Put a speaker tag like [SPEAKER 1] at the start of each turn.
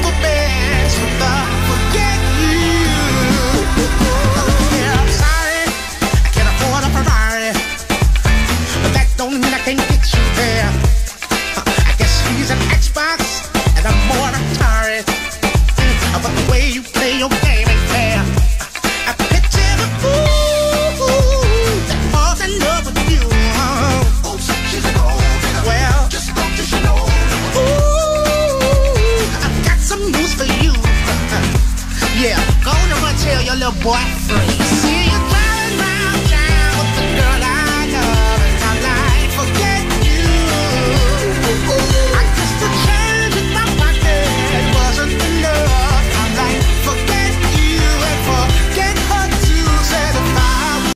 [SPEAKER 1] the best, but I forget you. Yeah, I'm sorry, I can't afford a Ferrari, but that don't mean I can't get you there. I guess he's an Xbox, and I'm more Atari. But the way you play your game ain't fair. I picture the fool that falls in love with you. Oh, she's an old girl. Well, just don't you know. Ooh, I've got some news for you. Yeah, go on and run tell your little boy free. See